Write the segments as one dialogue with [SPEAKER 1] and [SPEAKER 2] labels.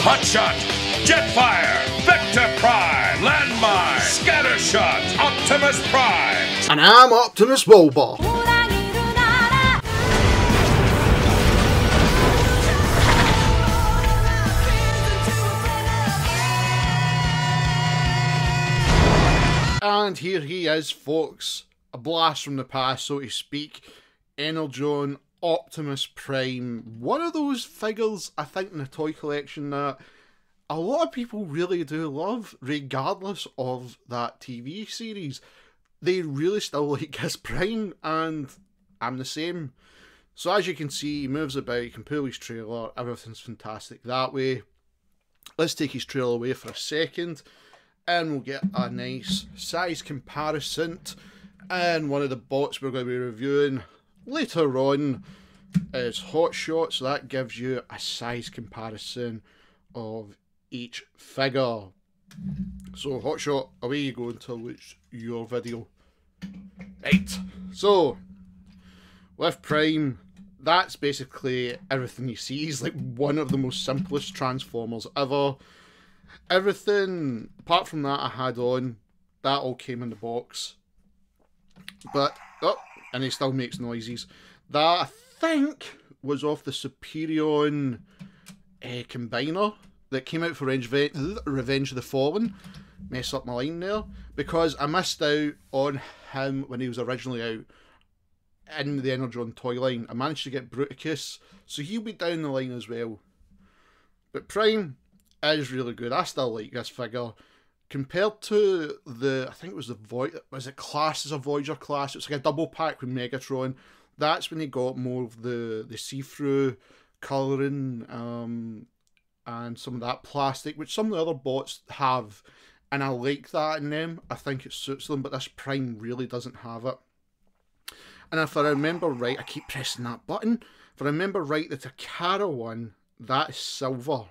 [SPEAKER 1] Hotshot, Jetfire, Vector Prime, Landmine, Scattershot, Optimus Prime.
[SPEAKER 2] And I'm Optimus Wilbur. And here he is, folks. A blast from the past, so to speak. Energon Optimus Prime. One of those figures, I think, in the toy collection that a lot of people really do love, regardless of that TV series. They really still like his Prime, and I'm the same. So as you can see, he moves about, he can pull his trailer, everything's fantastic that way. Let's take his trailer away for a second, and we'll get a nice size comparison. And one of the bots we're going to be reviewing later on is Hotshot, so that gives you a size comparison of each figure. So Hotshot, away you go until it's your video. Right, so with Prime, that's basically everything you see. He's like one of the most simplest Transformers ever. Everything apart from that I had on, that all came in the box. But, oh, and he still makes noises. That, I think, was off the Superion Combiner that came out for Revenge of the Fallen. Mess up my line there. Because I missed out on him when he was originally out in the Energon toy line. I managed to get Bruticus, so he'll be down the line as well. But Prime is really good. I still like this figure. Compared to the, I think it was the was it classed as a Voyager class? It's like a double pack with Megatron. That's when he got more of the see-through colouring and some of that plastic, which some of the other bots have. And I like that in them. I think it suits them, but this Prime really doesn't have it. And if I remember right, I keep pressing that button. If I remember right, the Takara one, that is silver.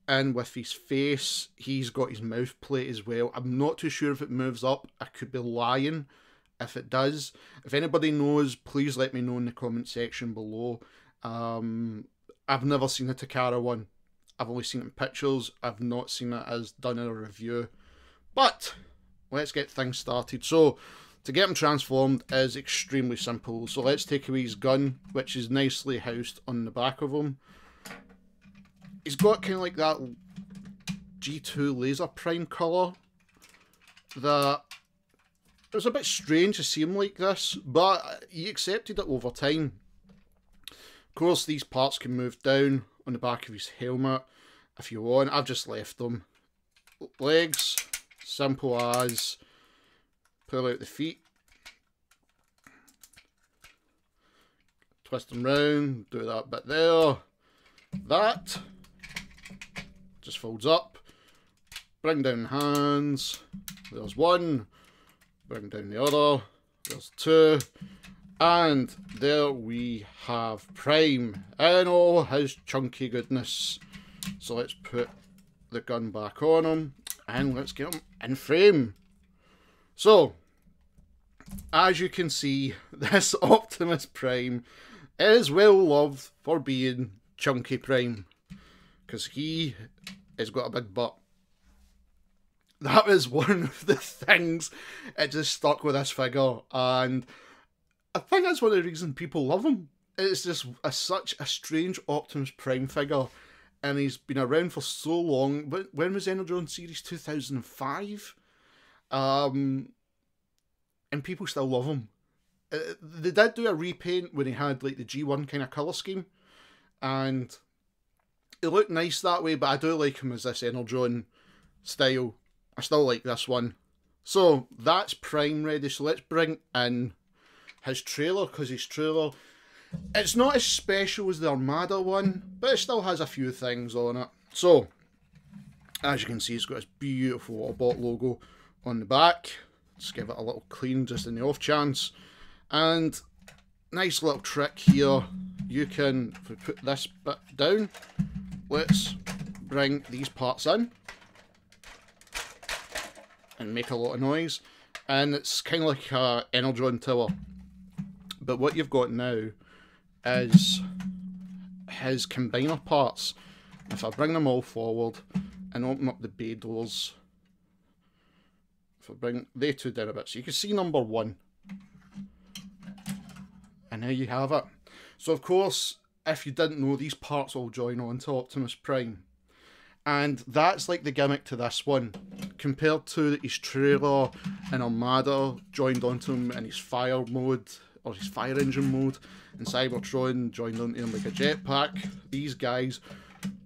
[SPEAKER 2] And with his face, he's got his mouth plate as well. I'm not too sure if it moves up. I could be lying if it does. If anybody knows, please let me know in the comment section below. I've never seen the Takara one. I've only seen it in pictures. I've not seen it as done in a review. But let's get things started. So to get him transformed is extremely simple. So let's take away his gun, which is nicely housed on the back of him. He's got kind of like that G2 laser prime colour that it was a bit strange to see him like this, but he accepted it over time. Of course, these parts can move down on the back of his helmet if you want. I've just left them. Legs, simple as pull out the feet, twist them round, do that bit there. That just folds up, bring down hands, there's one, bring down the other, there's two, and there we have Prime in all his chunky goodness. So let's put the gun back on him, and let's get him in frame. So, as you can see, this Optimus Prime is well loved for being Chunky Prime, because he has got a big butt. That is one of the things it just stuck with this figure, and I think that's one of the reasons people love him. It's just such a strange Optimus Prime figure, and he's been around for so long. But when was Energon series? 2005, and people still love him. They did do a repaint when he had like the G1 kind of colour scheme, and it looked nice that way, but I do like him as this Energon style. I still like this one. So that's Prime ready. So let's bring in his trailer, because his trailer, it's not as special as the Armada one, but it still has a few things on it. So, as you can see, it's got this beautiful Autobot logo on the back. Let's give it a little clean just in the off chance. And nice little trick here. You can, if we put this bit down, let's bring these parts in and make a lot of noise. And it's kind of like a Energon tower. But what you've got now is his combiner parts. If I bring them all forward and open up the bay doors, if I bring they two down a bit, so you can see number 1. And there you have it. So of course, if you didn't know, these parts all join on to Optimus Prime. And that's like the gimmick to this one. Compared to his trailer and Armada joined onto him in his fire mode, or his fire engine mode, and Cybertron joined onto him like a jetpack, these guys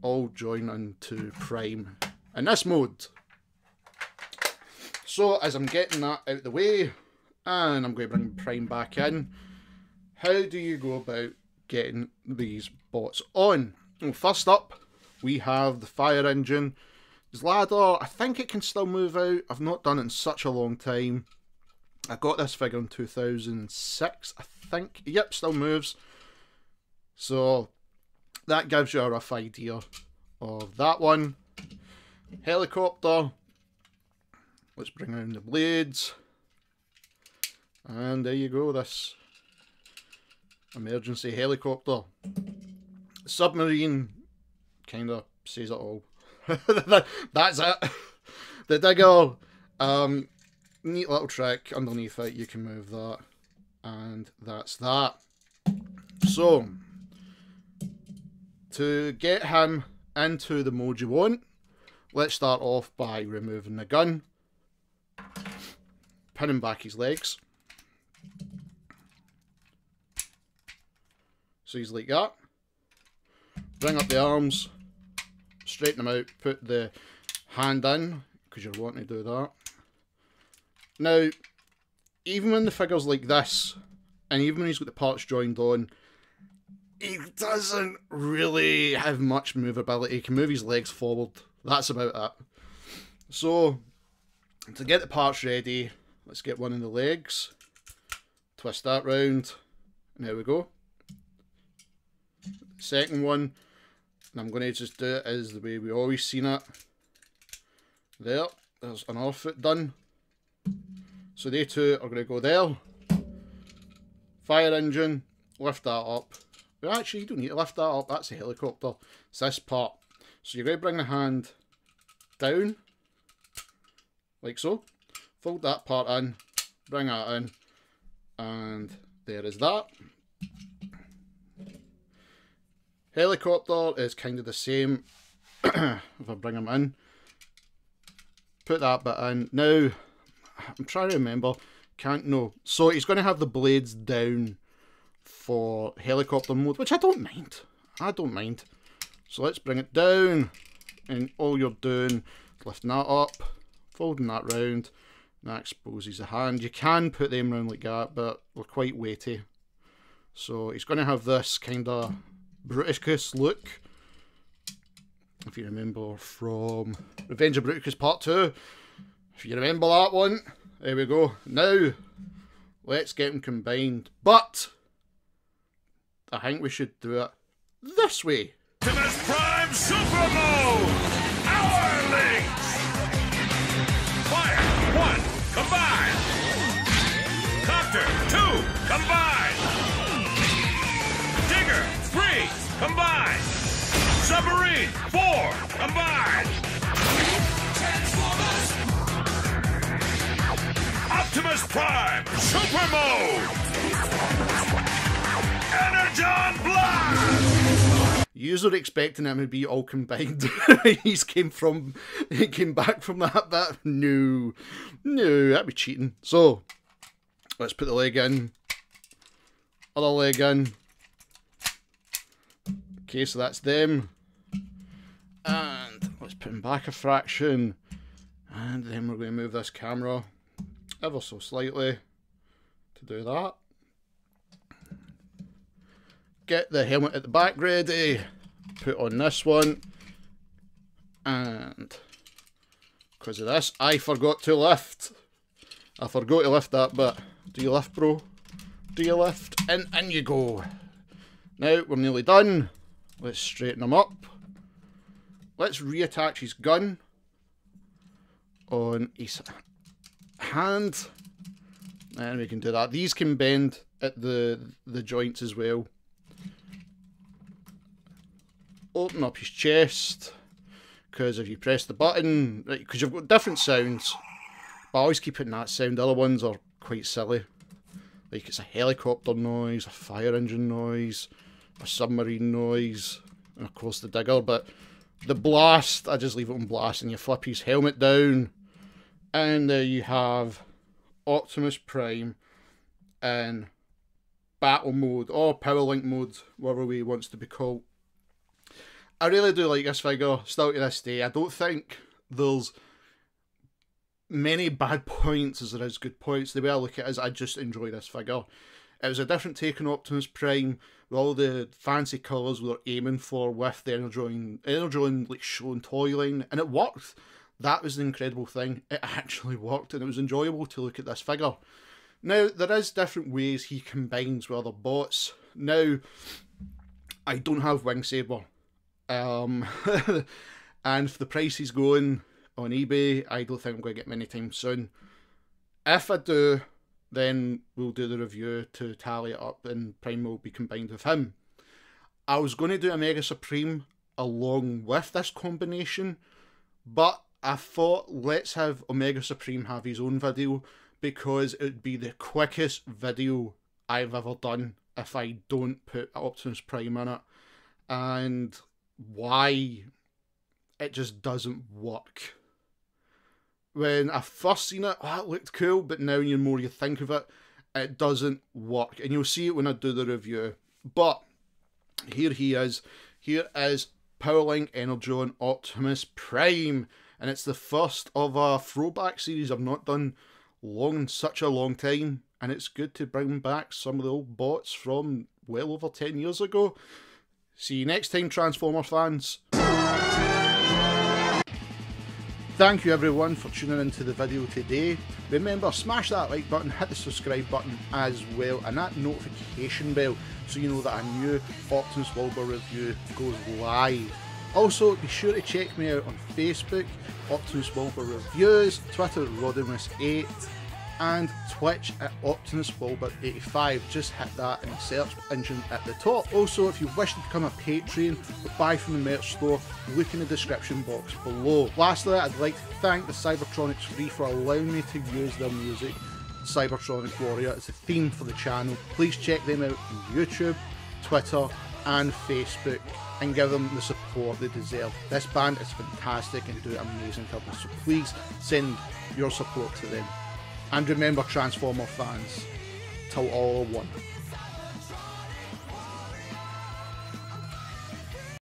[SPEAKER 2] all join into Prime in this mode. So as I'm getting that out the way, and I'm going to bring Prime back in, how do you go about getting these bots on? Well, first up, we have the fire engine. His ladder, I think it can still move out. I've not done it in such a long time. I got this figure in 2006, I think. Yep, still moves. So that gives you a rough idea of that one. Helicopter. Let's bring around the blades. And there you go, this emergency helicopter. Submarine kind of says it all. That's it. The digger, neat little trick. Underneath it you can move that, and that's that. So to get him into the mode you want, let's start off by removing the gun, pinning back his legs, so he's like that. Bring up the arms, straighten them out, put the hand in, because you're wanting to do that. Now, even when the figure's like this, and even when he's got the parts joined on, he doesn't really have much movability. He can move his legs forward. That's about it. So, to get the parts ready, let's get one of the legs, twist that round, and there we go. Second one, and I'm going to just do it as the way we always seen it. There's another foot done. So they two are going to go there. Fire engine, lift that up. Well, actually, you don't need to lift that up, that's a helicopter. It's this part. So you're going to bring the hand down, like so. Fold that part in, bring that in, and there is that. Helicopter is kind of the same. If I bring him in, put that bit in. Now, I'm trying to remember. Can't know. So he's going to have the blades down for helicopter mode, which I don't mind. I don't mind. So let's bring it down, and all you're doing is lifting that up, folding that round, and that exposes the hand. You can put them round like that, but they're quite weighty. So he's going to have this kind of Bruticus look, if you remember from Revenge of Bruticus Part 2. If you remember that one, there we go. Now, let's get them combined, but I think we should do it this way.
[SPEAKER 1] Optimus Prime Super Mode! Our links! Fire 1, combine! Copter 2, combine! Digger 3, combine! Submarine 4, combine! Optimus Prime Super Mode! Energon Blast!
[SPEAKER 2] You're expecting him to be all combined. He came back from that bit. No, that'd be cheating. So let's put the leg in, other leg in. Okay, so that's them, and let's put him back a fraction, and then we're going to move this camera ever so slightly to do that. Get the helmet at the back ready, put on this one, and because of this I forgot to lift. I forgot to lift that bit. Do you lift, bro? Do you lift? And in you go. Now we're nearly done. Let's straighten him up. Let's reattach his gun on his hand, and we can do that. These can bend at the joints as well. open up his chest, because if you press the button, because you've got different sounds, but I always keep it in that sound. The other ones are quite silly. Like it's a helicopter noise, a fire engine noise, a submarine noise, and of course the digger. But the blast, I just leave it on blast, and you flip his helmet down, and there you have Optimus Prime in battle mode, or power link mode, whatever way he wants to be called. I really do like this figure, still to this day. I don't think there's many bad points as there is good points. The way I look at it is I just enjoy this figure. It was a different take on Optimus Prime with all the fancy colours we were aiming for with the Energon like show and toy line, and it worked. That was the incredible thing. It actually worked, and it was enjoyable to look at this figure. Now, there is different ways he combines with other bots. Now, I don't have Wing Saber. And for the price he's going on eBay, I don't think I'm going to get him anytime soon. If I do, then we'll do the review to tally it up, and Prime will be combined with him. I was going to do a Mega Supreme along with this combination, but I thought let's have Omega Supreme have his own video, because it would be the quickest video I've ever done if I don't put Optimus Prime in it. And why? It just doesn't work. When I first seen it, oh, it looked cool, but now the more you think of it, it doesn't work. And you'll see it when I do the review. But here he is. Here is Powerlink Energon Optimus Prime. And it's the first of a throwback series I've not done in such a long time. And it's good to bring back some of the old bots from well over 10 years ago. See you next time, Transformer fans. Thank you everyone for tuning into the video today. Remember, smash that like button, hit the subscribe button as well, and that notification bell so you know that a new Optimus Wilbur review goes live. Also, be sure to check me out on Facebook, Optimus Wilbur Reviews, Twitter Rodimus8, and Twitch at Optimus Wilbur 85. Just hit that in the search engine at the top. Also, if you wish to become a Patreon or buy from the merch store, look in the description box below. Lastly, I'd like to thank the Cybertronic Spree for allowing me to use their music. Cybertronic Warrior is the theme for the channel. Please check them out on YouTube, Twitter and Facebook, and give them the support they deserve. This band is fantastic and do amazing covers, so please send your support to them. And remember, Transformer fans, till all are one.